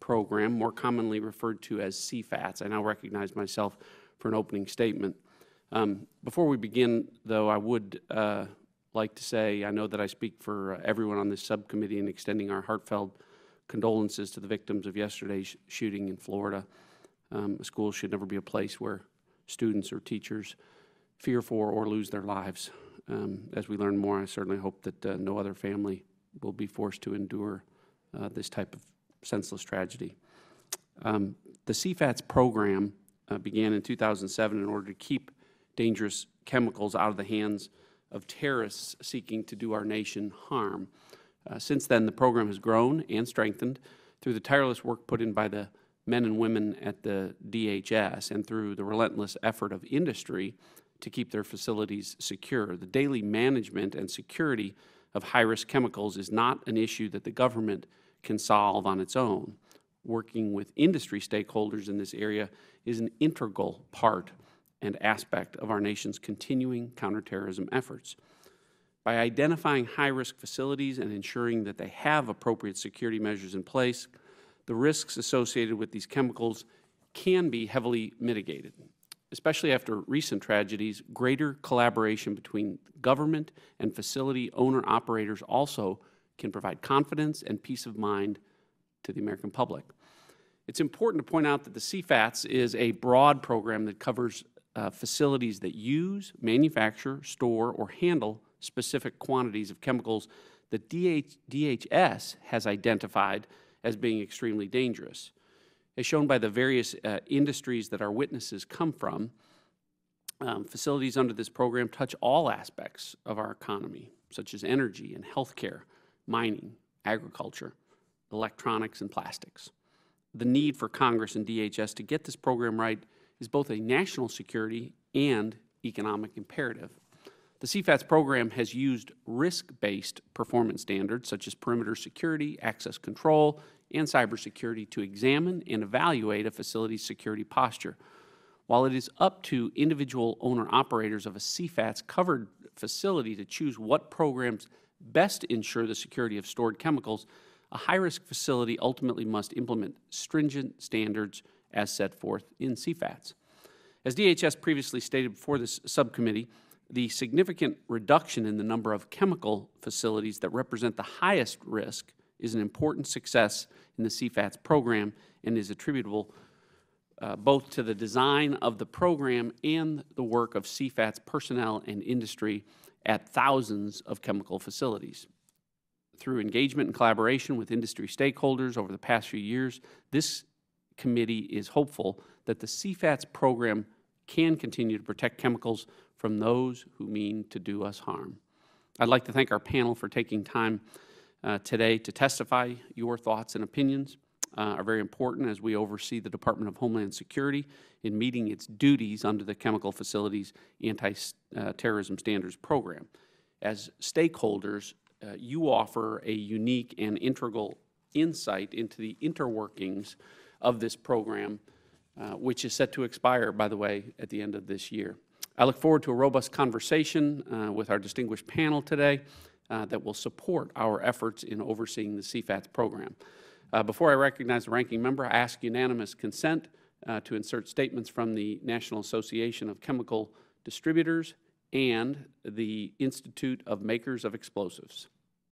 program, more commonly referred to as CFATS. I now recognize myself for an opening statement. Before we begin, though, I would like to say I know that I speak for everyone on this subcommittee in extending our heartfelt condolences to the victims of yesterday's shooting in Florida. A school should never be a place where students or teachers fear for or lose their lives. As we learn more, I certainly hope that no other family will be forced to endure this type of senseless tragedy. The CFATS program began in 2007 in order to keep dangerous chemicals out of the hands of terrorists seeking to do our nation harm. Since then, the program has grown and strengthened through the tireless work put in by the men and women at the DHS and through the relentless effort of industry to keep their facilities secure. The daily management and security of high-risk chemicals is not an issue that the government can solve on its own. Working with industry stakeholders in this area is an integral part and aspect of our nation's continuing counterterrorism efforts. By identifying high-risk facilities and ensuring that they have appropriate security measures in place, the risks associated with these chemicals can be heavily mitigated. Especially after recent tragedies, greater collaboration between government and facility owner-operators also can provide confidence and peace of mind to the American public. It's important to point out that the CFATS is a broad program that covers facilities that use, manufacture, store, or handle specific quantities of chemicals that DHS has identified as being extremely dangerous. As shown by the various industries that our witnesses come from, facilities under this program touch all aspects of our economy, such as energy and healthcare, mining, agriculture, electronics, and plastics. The need for Congress and DHS to get this program right is both a national security and economic imperative. The CFATS program has used risk-based performance standards such as perimeter security, access control, and cybersecurity to examine and evaluate a facility's security posture. While it is up to individual owner-operators of a CFATS-covered facility to choose what programs best ensure the security of stored chemicals, a high-risk facility ultimately must implement stringent standards as set forth in CFATS. As DHS previously stated before this subcommittee, the significant reduction in the number of chemical facilities that represent the highest risk is an important success in the CFATS program and is attributable both to the design of the program and the work of CFATS personnel and industry at thousands of chemical facilities. Through engagement and collaboration with industry stakeholders over the past few years, this committee is hopeful that the CFATS program can continue to protect chemicals from those who mean to do us harm. I'd like to thank our panel for taking time today to testify. Your thoughts and opinions are very important as we oversee the Department of Homeland Security in meeting its duties under the Chemical Facilities Anti-Terrorism Standards Program. As stakeholders, you offer a unique and integral insight into the interworkings of this program, which is set to expire, by the way, at the end of this year. I look forward to a robust conversation with our distinguished panel today that will support our efforts in overseeing the CFATS program. Before I recognize the ranking member, I ask unanimous consent to insert statements from the National Association of Chemical Distributors and the Institute of Makers of Explosives.